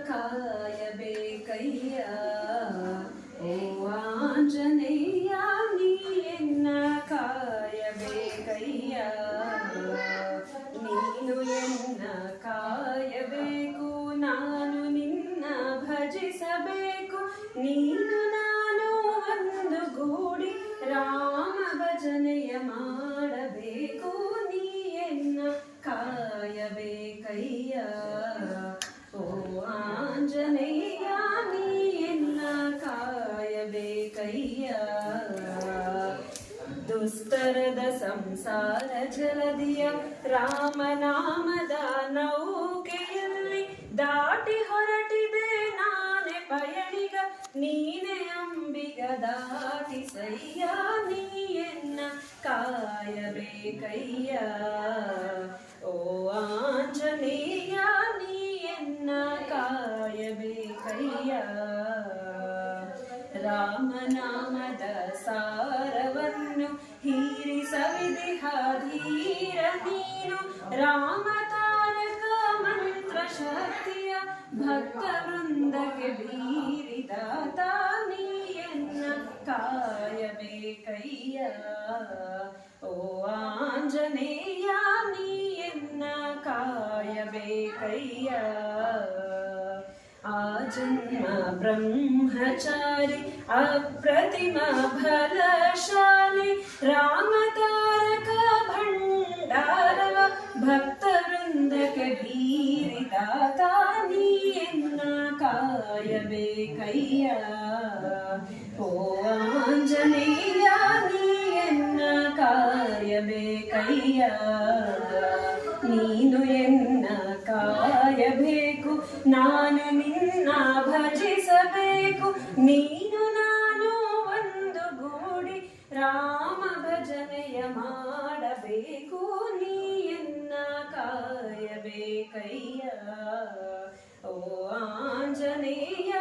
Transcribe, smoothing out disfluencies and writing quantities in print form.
ಕಾಯಬೇಕಯ್ಯ. ಓ ಆಂಜನೇಯ ನೀಯನ್ನ ಕಾಯಬೇಕಯ್ಯ. ನೀನು ಎನ್ನ ಕಾಯಬೇಕು, ನಾನು ನಿನ್ನ ಭಜಿಸಬೇಕು. ನೀನು ನಾನು ಒಂದು ಗೂಡಿ ರಾಮ ಭಜನೆಯ ಮಾಡಬೇಕು. ನೀ ಎನ್ನ ಕಾಯಬೇಕಯ್ಯ. ಓ ಆಂಜನೇಯ ನೀ ಎನ್ನ ಕಾಯಬೇಕಯ್ಯ. ದುಸ್ತರದ ಸಂಸಾರ ಜಲದಿಯ ರಾಮನಾಮದ ನೌಕೆಯಲ್ಲಿ ದಾಟಿ ಹೊರಟಿದೆ ನಾನೇ ಪಯಣಿಗ. ನೀನೆ ಅಂಬಿಗ ದಾಟಿಸಯ್ಯ. ನೀ ಎನ್ನ ಕಾಯಬೇಕಯ್ಯ. ಓ ಆಂಜನೇಯ ನೀ ಎನ್ನ ಕಾಯಬೇಕಯ್ಯ. ರಾಮನಾಮದ ಸಾರವನ್ನು ಹೀರಿಸವಿದಿಹ ಧೀರ ನೀನು. ರಾಮ ತಾರಕ ಮಂತ್ರ ಶಕ್ತಿಯ ಭಕ್ತ ವೃಂದಕ್ಕೆ ಬೀರಿದಾತ. ನೀ ಎನ್ನ ಕಾಯಬೇಕಯ್ಯ. ಓ ಆಂಜನೇಯ ನೀ ಎನ್ನ ಕಾಯಬೇಕಯ್ಯ. ಆ ಜನ್ಮ ಬ್ರಹ್ಮಚಾರಿ ಅಪ್ರತಿಮ ಫಲಶಾಲಿ ರಾಮ ತಾರಕ ಭಂಡಾರವ ಭಕ್ತ ವೃಂದಕ್ಕೆ ಬೀರಿದಾತ. ನೀ ಎನ್ನ ಕಾಯಬೇಕಯ್ಯ. ಓ ಆಂಜನೇಯ ನೀ ಎನ್ನ ಕಾಯಬೇಕಯ್ಯ. ನೀನು ಎನ್ನ ಕಾಯಬೇಕು, ನಾನು ನಿನ್ನ ಭಜಿಸಬೇಕು. ನೀನು ನಾನು ಒಂದು ಗೂಡಿ ರಾಮ ಭಜನೆಯ ಮಾಡಬೇಕು. ನೀ ಎನ್ನ ಕಾಯಬೇಕಯ್ಯ. ಓ ಆಂಜನೇಯ